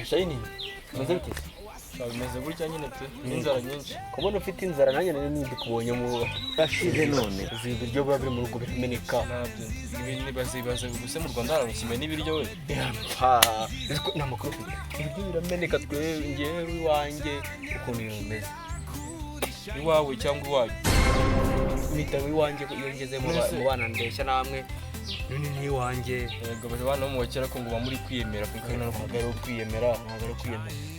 Shayini maze bite bimeze gutya nyine pe n'inzara nyinshi kubona ufite inzara nanjye nindi kubonye mu rashize none uzi ibiryo biba biri mu rugo bimeneka nabyo ibi bazibaze guse mu Rwanda harukime n'ibiryo we namakuru ibiryo birameneka twe ngewe iwanjye ukuntu bimeze iwawe cyangwa iwawe nitawe iwanjye iyo ngeze mu bana ndeshya namwe none ni iwanjye yego bana mu bakera ko ngo bamuri kwiyemera kuko ntabwo ari kwiyemera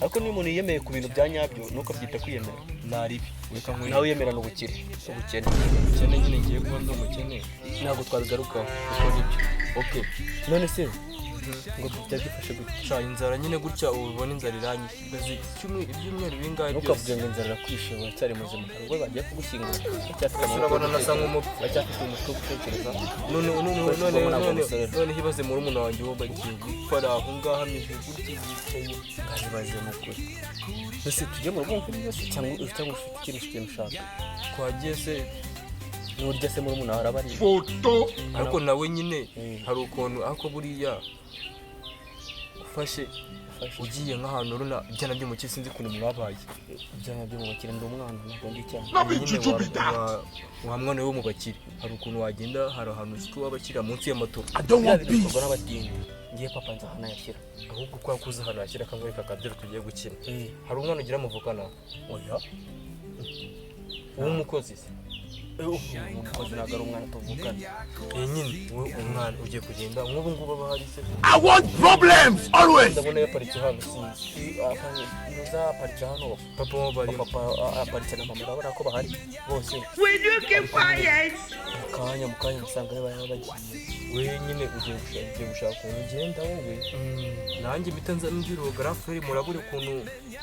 ariko niba umuntu yiyemeye ku bintu bya nyabyo nuko byita kwiyemera naribi reka nkwe nawe yemera n'ubukene cyane nyine ngiye kuba ndi umukene ntabwo twabigarukaho kuko nibyo okay none se ngo byagifashe guca inzara nyine gutya ubona inzara iranyishe ibyumweru bingahe byose ukavuga ngo inzara kwishima cyari muzima ubwo bagiye kugushyingura cyafite urabona nasa nk'umupfu bacyafite umutwe gutekereza none hibaze muri umuntu wanjye wo bagiye gupfa aho ngaho ameze gutya yicaye ngazibaze n'ukuri ese tujye mu rugo cyangwa ufite ikintu ushaka twagiye se n'urya se muri umuntu araba ari ariko nawe nyine hari ukuntu ariko buriya ufashe ugiye nk'ahantu runa ibyana byo mu kisi sinzi ukuntu mwabaye ibyana byo mu bakire ndi umwana ntabwo ndi cyane wa mwana wo mu bakire hari ukuntu wagenda hari ahantu uziko wabakira munsi y'amatoro bikorwa n'abatindi ngiye papa nza hano yashyira ahubwo kwa kuza hano yashyira akangwe kakadero tugiye gukina hari umwana ugira amuvukana oya umukozi se umukozi ntabwo ari umwana tuvukana nyine umwana ugiye kugenda nk'ubu ngubu aba hari se I want problems always. ndabona yaparitse hano aparitse hano papa mo bari papa aparitse na mama urabona ko bahari bose Will you keep quiet? mu kanya musanga bagiye wenyine ugiye gushaka ukuntu ugenda wowe nanjye mpita nza mbwira grafere murabure ukuntu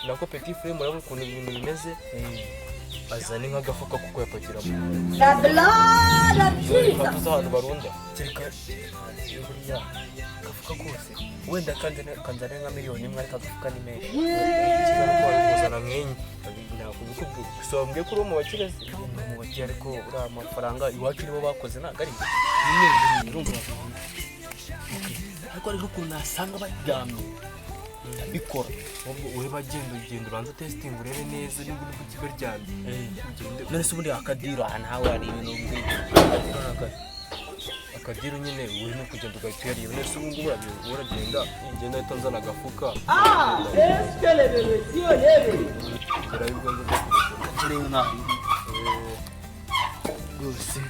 nako petit frere murabure ukuntu ibintu bimeze azane nk'agafuka kuko yapakiramo The blood of Jesus. ahantu barunda kereka buriya gafuka kose wenda kanzane nka miliyoni imwe ariko agafuka ni menshi kigali ko wabikuzana mwenye ntabwo bikubwira gusa wambwiye ko uri mu bakire se mu bakire ariko uriya amafaranga iwacu nibo bakoze ntabwo ari urumva ariko ariko ukuntu nasanga baryamye bikora ubwo uri bagenda uranza testing urebe neza niba uri ku kigo ryamye none se ubundi akadiro nawe hari ibintu akadiru nyine uri no kugenda ugahita uyareba none se ubu ngubu uragenda ugenda ahita nzana agafuka ugerayo ubwanza ngereyo nabi rwose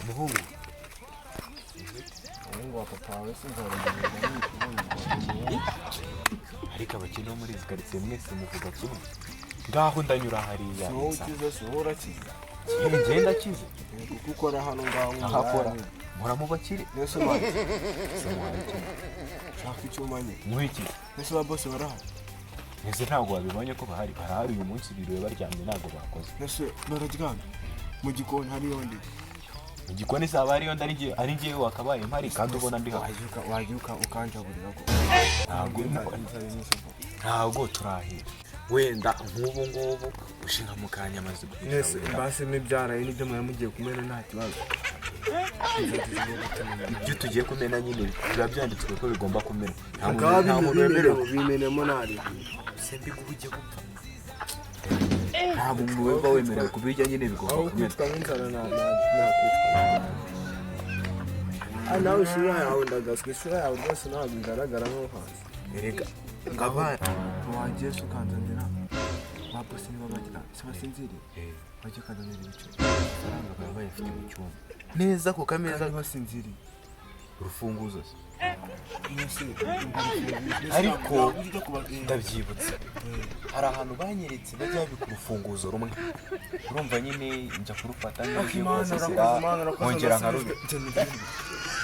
umuhungu wa papa wawe ariko abakene bo muri izi karitsiye mwese muvuga kimwe ngaho ndanyura hariya wowe ukize se wowe urakize ngenda kize kuko ukora hano ngaho ahakora mpora mu bakire nese manje shaka icyo umanye mwiki nese ba boss barahari ese ntabwo wabibonye ko bahari uyu munsi biriwe baryamye ntabwo bakoze nese bararyamye mu gikoni hari yondi mu gikoni saba ariyo ari ngiye wakabaye mpari kandi ubona ndi wagiuka ukanjaburira ko ntabwo turahira wenda nk'ubu ngubu ushinga mu kanya amaze nese basi n'ibyaraye n'ibyo mwari mugiye kumena nta kibazo ibyo tugiye kumena nyine biba byanditswe ko bigomba kumena nta muntu wemerewe bimenemo nari sembi guhujye gupfa ntabwo umuntu wumva wemerewe kubirya nyine bigomba kumena kwitwa nk'inzara nawe isura yawe ndagaswe isura yawe rwose ntabwo igaragara nko hasi erega abana wagiye se ukanzanira ba bosi niba bagira se basinziriye bajye ukanzanira ibiceri amafaranga baba bayafite mu cyumba neza ku kameza kandi basinziriye urufunguzo se ariko ndabyibutse hari ahantu banyeretse bajya babika urufunguzo rumwe urumva nyine njya kurufata nkongera nkarubi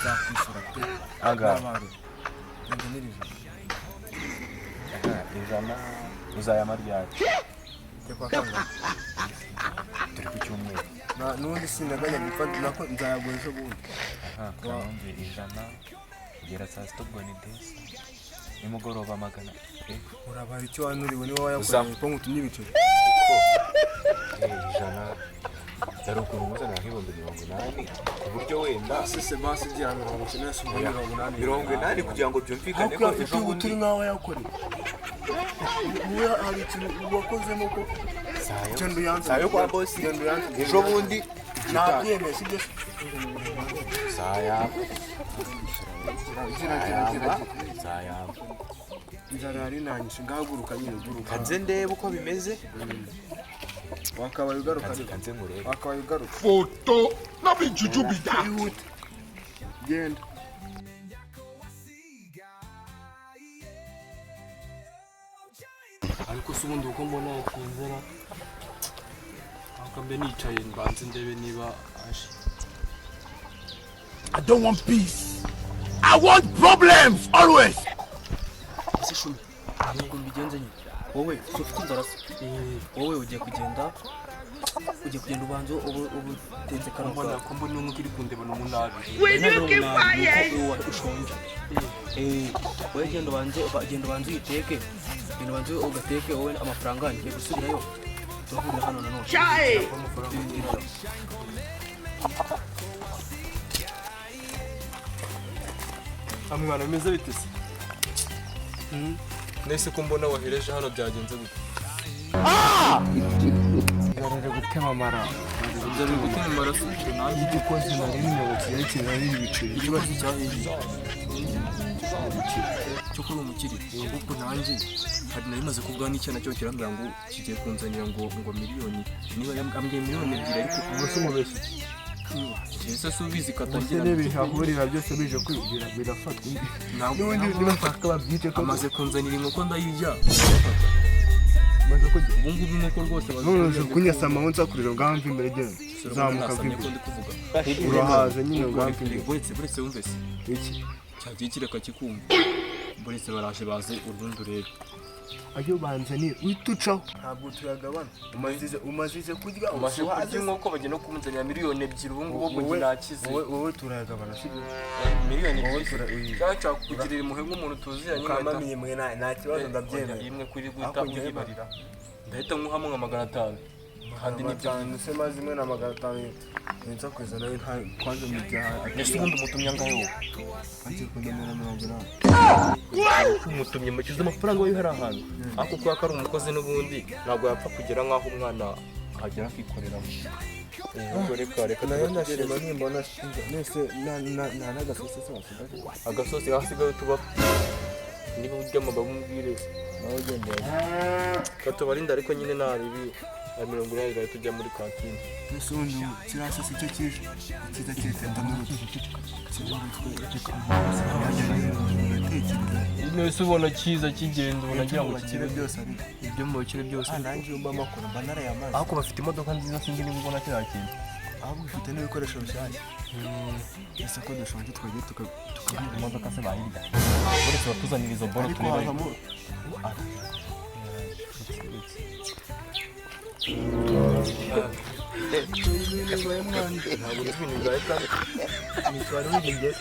zakwishyura pe agaha ijana uzayama ryari turi ku cyumweru n'ubundi sindaganya nako nzayagura ejo bundi kurambe ijana kugera saa sita ubwo ni desi nimugoroba magana urabara icyo wanuriwe niwe wayakoreye ko ngutumye ibiceri ijana dore ukuntu muzanira nk'ibihumbi 80 ku buryo wenda sese basi gira 80 kugira ngo byumvikane ko ejo ubu turi nkaho yakoreye ubu hari ikintu wakozemo ko genda uyanze sayo kwa boss ejo bundi nabyemeye sibyo saya inzara yari nanyishe ngahaguruka nyine guruka kanze ndebe uko bimeze wakabaye ugaruka kanze ngurebe wakabaye ugaruka Photo, not be juju be that. ihute genda ariko se ubundi uko mbona yakinzera akambe nicaye mbanze ndebe niba aje. I don't want peace. I want problems always. ese shumi ntabwo mbigenze nyine wowe ufite inzara se wowe ugiye kugenda ubanza ubu tenze Mbona ko mbona umwe uri kundeba n'umunabi. Will you keep quiet? ushonje wowe genda ubanze uyiteke genda ubanze ugateke wowe amafaranga ngiye gusubirayo turahurira hano nanone Chai. Amwana meze bite se? Nese ko mbona wahereje hano byagenze gute? ngarere gutema amara Ibyo biri gutema amaraso nanjye igikoze nari n'inyobozi yerekeye ari ibiceri ikibazo cyaheje. Cyo kuri umukiri kuko nanjye hari nari maze kuvuga n'icyana cyo kirambira ngo kigiye kunzanira ngo miliyoni niba ambwiye miliyoni 2 ariko ubuse umubeshyi ese subizi katangira n'ibihahurira byose bije kwibwira birafatwa n'ubundi nibashaka babyite ko amaze kunzanira inkoko ndayirya maze ko ubu ngubu inkoko rwose none kunyasama aho nsakurira ngamva imbere genda zamuka bw'imbere urahaze nyine ngamva imbere buretse wumve se iki cyagiye kireka kikumva buretse baraje baze urundi urebe ayo banzaniye witucaho ntabwo tuyagabana umazize kurya umaze kurya inkoko bagiye no kumunzanira miliyoni 2 ubu ngubu ngo nakize wowe turayagabana sibyo miliyoni 2 cyaca kugirira impuhwe nk'umuntu tuziranye kamamiye mwe nta kibazo ndabyemera imwe kuri guta uyibarira ndahita nkuhamwe nka 500 kandi nibyo se mazi imwe na 500 nza kwizana nta kwanza mu byaha ese ubundi umutumye angahe wowe anje kundamira 80 umutumye mukize amafaranga wayo hari ahantu ariko kuba ko ari umukozi n'ubundi ntabwo yapfa kugera nk'aho umwana agera akikoreramo reka nayo ndashima nimbona nese nta n'agasosi se wasigaje agasosi hasigaye tuba niba urya amagabo umubwire nawe ugendera katubarinda ariko nyine nta bibi ya 80 gahita tujya muri kantine nese ubundi kirasa si cyo kije ikiza kirifata n'uruti nese ubona cyiza kigenda ubona agira ngo kire byose ari ibyo mu bikire byose nanjye umba makuru mba narayamaze ariko bafite imodoka nziza sinzi niba ubona kiriya kintu ahubwo ufite n'ibikoresho bishyashya ese ko dushonje twagiye tukabona imodoka se bayirya uretse batuzanira izo boro ariko havamo ntabwo uzi ibintu bigahita imitwaro wiringiye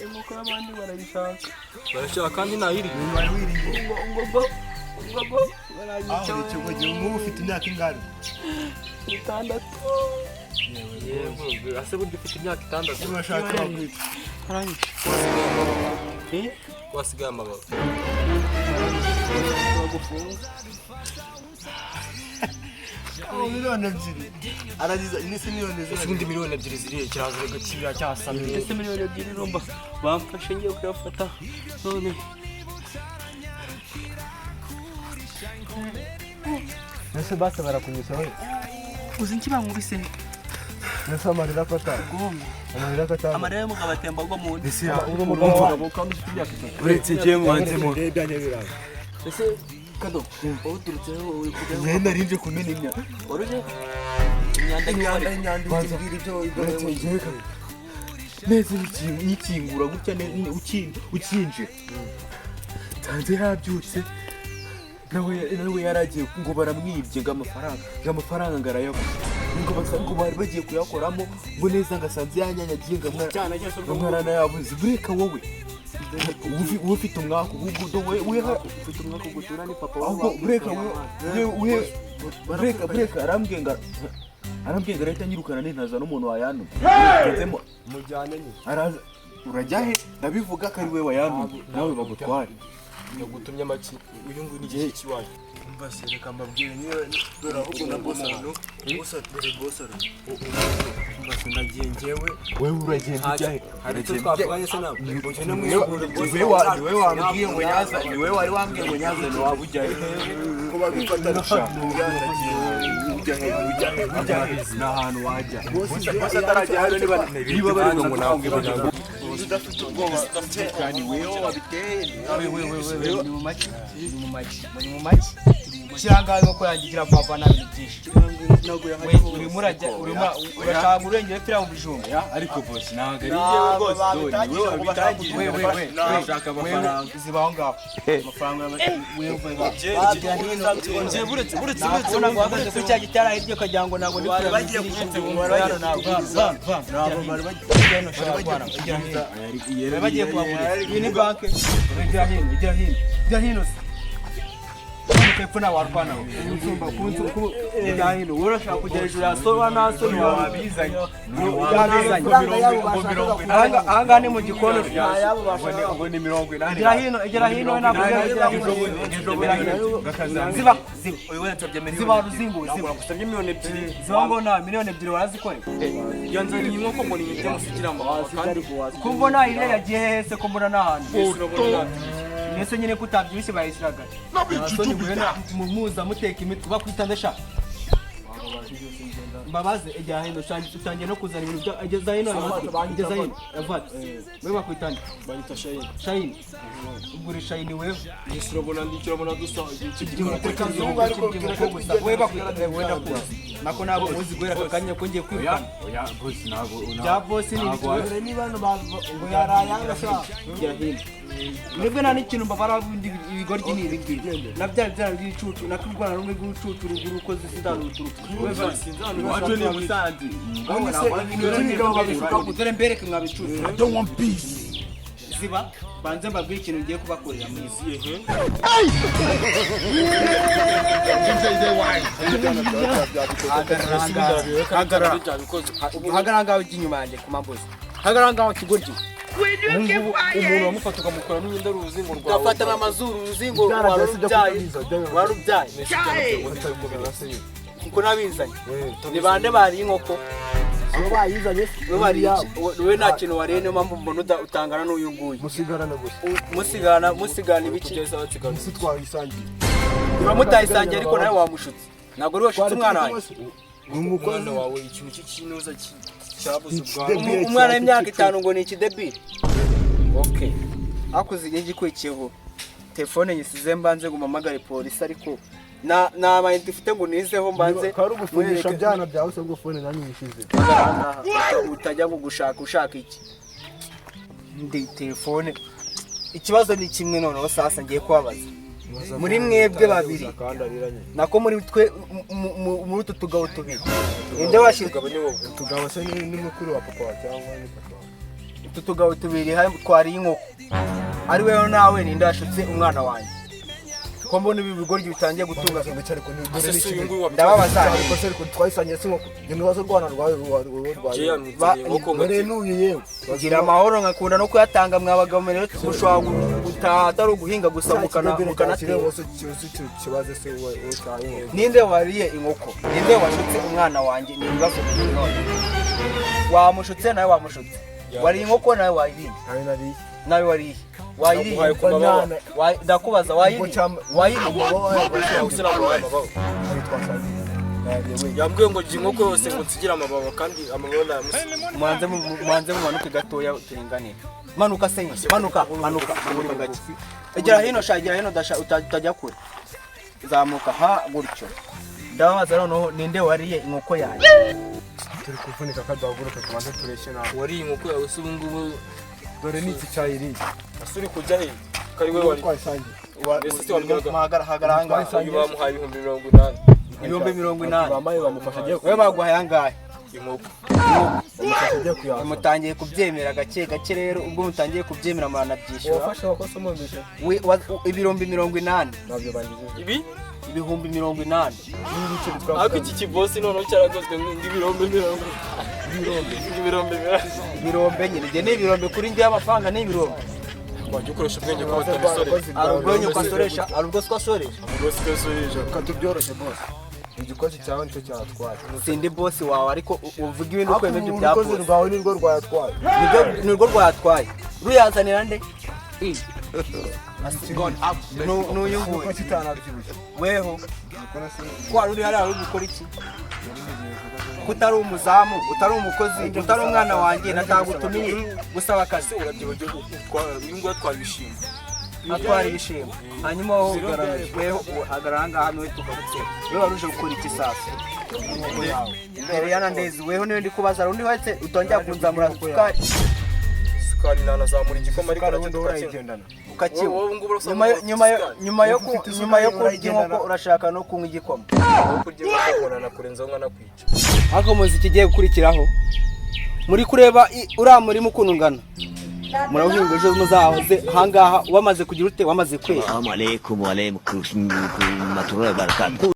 inkoko y'abandi barayishaka barashaka kandi ntayiri wari wiringiye aho ikigo gihe umubu ufite imyaka ingana 6 yego ase buryo ufite imyaka 6 urashaka bakwica wasigaye amababa miliyoni 2 aragiza nisi miliyoni ubundi miliyoni 2 ziriye kiraza gakibira cyasamye ese miliyoni 2 rumba bamfashe ngiye kuyafata none nese base barakunyusa we uzi nkibankubise nese amarira afata amarira akata amarira y'umugabo atemba agwa mu nda ese uri umugabo kandi ufite imyaka 3 uretse igihe mwanzemo byanye biranga ese kado wowe uturutseho uri kujya nari narinje kumena imyaka waruje imyanda inyanda ibyo ibyo neza nikingura gutya ukinje tanze yabyutse nawe yaragiye ngo baramwibye ngo amafaranga ngarayabona ngo bari bagiye kuyakoramo ngo neza ngasanze yanyanyagiye ngo mwarana yabuze bureka wowe ufite umwaka ubugudo we ufite umwaka gutura ni papa ahubwo bureka we bureka arambwiye ngo arambwiye garahita nyirukana nintaza n'umuntu wayantumye ngezemo mujyane ni araza urajya he ndabivuga ko ari we wayantumye nawe bagutware yagutumye amaki uyu nguyu ni igihe kiwaye umva se reka mbabwire niyo dore ahubwo na boss dore boss umva se ndagiye njyewe wewe uragenda ujya he hari icyo twavuganye se nawe niwe wambwiye ngo nyaza niwe wari wambwiye ngo nyaza ni waba ujya he ko babifata rusha ujya he ni ahantu wajya bose atarajya hano niba bari ngo nawe ngo udafite ubwoba kandi wewe wabiteye ni mu maki kirangaye ko yangigira papa nabi byinshi urimo urashaka urengera pira mu bijumba ariko boss ntago ari yewe boss wewe wabitangiye urashaka amafaranga zibaho ngaho amafaranga wewe nje buretse ubona ngo wagaze ku cya gitara hiryo kagira ngo nago ni bagiye kugira bagiye kuba ni banke gira hino kepfuna warwana unsumba kunzu yahino urashaka kujya hejuru ya soba naso ni wabizanye anga ni mu gikono ngo ni 80 gira hino na ziba ziba ruzingo gusabye miliyoni 2 ziba ngo na miliyoni 2 warazikore yanze ni nkoko ngo ni ibyo musikira mu kandi kumbona ile yagiye hese kumbona n'ahantu Nese nyine kutabyishe bayishiraga. Muza muteka imitwe bakwitandesha. Mbabaze ejya hino utangiye no kuzana ibintu ageza hino ageza hino yavat wewe bakwitanda banyita shayini ugure shayini wewe nisirobona ndikirabona dusa umutekano ariko gusa wewe bakwitanda wenda kuza nako nabo uzi gwera kakanya ko ngiye kwirukana oya boss nabo ya boss ni bano ngo yarayanga sha gira hino Nibwo nani kintu mbabara bindi ibigoryi ni ibingi nabyara by'icucu nakubwana rumwe rw'ucucu ruguru uko zisindaruturuka wewe sinzano wacho ni musanzi dore mbereke mwabicucu I don't want peace. ziba banze mbabwire ikintu ngiye kubakorera mwisi hagaranga inyuma yanjye ku mambuzi hagaranga kigoryi umuntu wamufata ukamukora n'ubundi uruzingo rwawe ugafata amazuru uruzingo warubyaye kuko nabizanye ni bande bari inkoko abo bayizanye we nta kintu wariye niyo mpamvu mbona utangana n'uyu nguyu musigarana gusa musigana ibiki si twayisangiye niba mutayisangiye ariko nawe wamushutse ntabwo uri washutse umwana wawe umwana wawe ikintu cy'ikinuza cyabuze ubwawe umwana w'imyaka 5 ngo ni ikidebiri okay akuze igihe gikwikiyeho telefone nyisize mbanze gumamagare polisi ariko na amayinite ufite ngo nizeho mbanze kari ugufunisha byana byawe se ngo phone nanyishize utajya gushaka ushaka iki ndi telefone ikibazo ni kimwe noneho sasa ngiye kubabaza muri mwebwe babiri nako muri twe muri utu tugabo tubiri inde washirwa tugabo se ni mukuru wa papa cyangwa ni papa utu tugabo tubiri twari inkoko ari wewe nawe ninde washutse umwana wanjye ko mbona ibi bigoryi bitangiye gutunga ariko ni dore ni ndababaza ariko se twayisangiye se nkoko genda wazo rwana rwawe nuye yewe kugira amahoro ngakunda no kuyatanga mwabagabo rero gushobora gutata ro guhinga gusa mukanatira kibaze se ninde wariye inkoko ninde washutse umwana wanjye ni ibibazo none wamushutse nawe wamushutse wari inkoko nawe wayiriye nawe wariye wayiriye ndakubaza wayiriye yambwiye ngo jya inkoko yose ngo nsigira amababa kandi amababa yamusi mwanze mumanuke gatoya turinganire manuka senye manuka gake egera hino shagira hino utajya kure zamuka ha gutyo ndabaza noneho ninde wariye inkoko yanjye turi kuvunika kadaguruka tubanze tureshe nawe wariye inkoko yawe se ubungubu dore niki cyayiri asuri kujya he kari we wari twayisangiye hagara hanga bamuhaye 80 80 bamaye bamufasha agiye we baguhaye angahe inkoko bamufasha agiye kuyaza mutangiye kubyemera gake rero ubwo mutangiye kubyemera amana byishura wafasha wakosa mu bishe ibirombe 80 nabyo bangije ibi ibihumbi 80. ariko iki kibosi noneho cyaragozwe ng'ibirombe Ibirombe nyine njye ni ibirombe kuri njye amafaranga ni ibirombe. wajya ukoresha ubwenge kwa batabisore Arubwo kwasoresha, arubwo twasoresha. bose twesoreje Katubyoroshye boss. Igikozi cyawe nicyo cyatwaye. Sindi boss wawe ariko uvuga ibintu Ariko kwemeye bya urukozi boss. rwawe nirwo rwayatwaye. Nirwo rwatwaye. Ruyazanira nde? N'uyu nguyu. Ko kitanabyibushye. Weho. Kwa ruri hariya uri gukora iki? Kutari umuzamu, utari umukozi, utari umwana wanjye natagutumiye gusaba akazi. urabyibagiwe uyu nguyu atwara ibishimbo Atwara ibishimbo. Hanyuma wowe weho uhagarara ngaha hano tugarutse. Wewe waruje gukora iki sasa? Mbere yana ndezi weho niyo ndi kubaza undi wese utongera kunzamura sukari. sukari nanazamura igikoma ariko Kandi nacyo urayigendana. Ukakiwa. Nyuma yo kurya inkoko urashaka no kunywa igikoma. kurya inkoko nakurenzaho nk'anakwica Ariko muzi kigiye gukurikiraho. Muri kureba uriya murimo ukuntu ungana. Murahinga ejo muzahoze hangaha wamaze kugira ute wamaze kwera. Assalamu alaikum wa alaikum warahmatullahi wabarakatuh.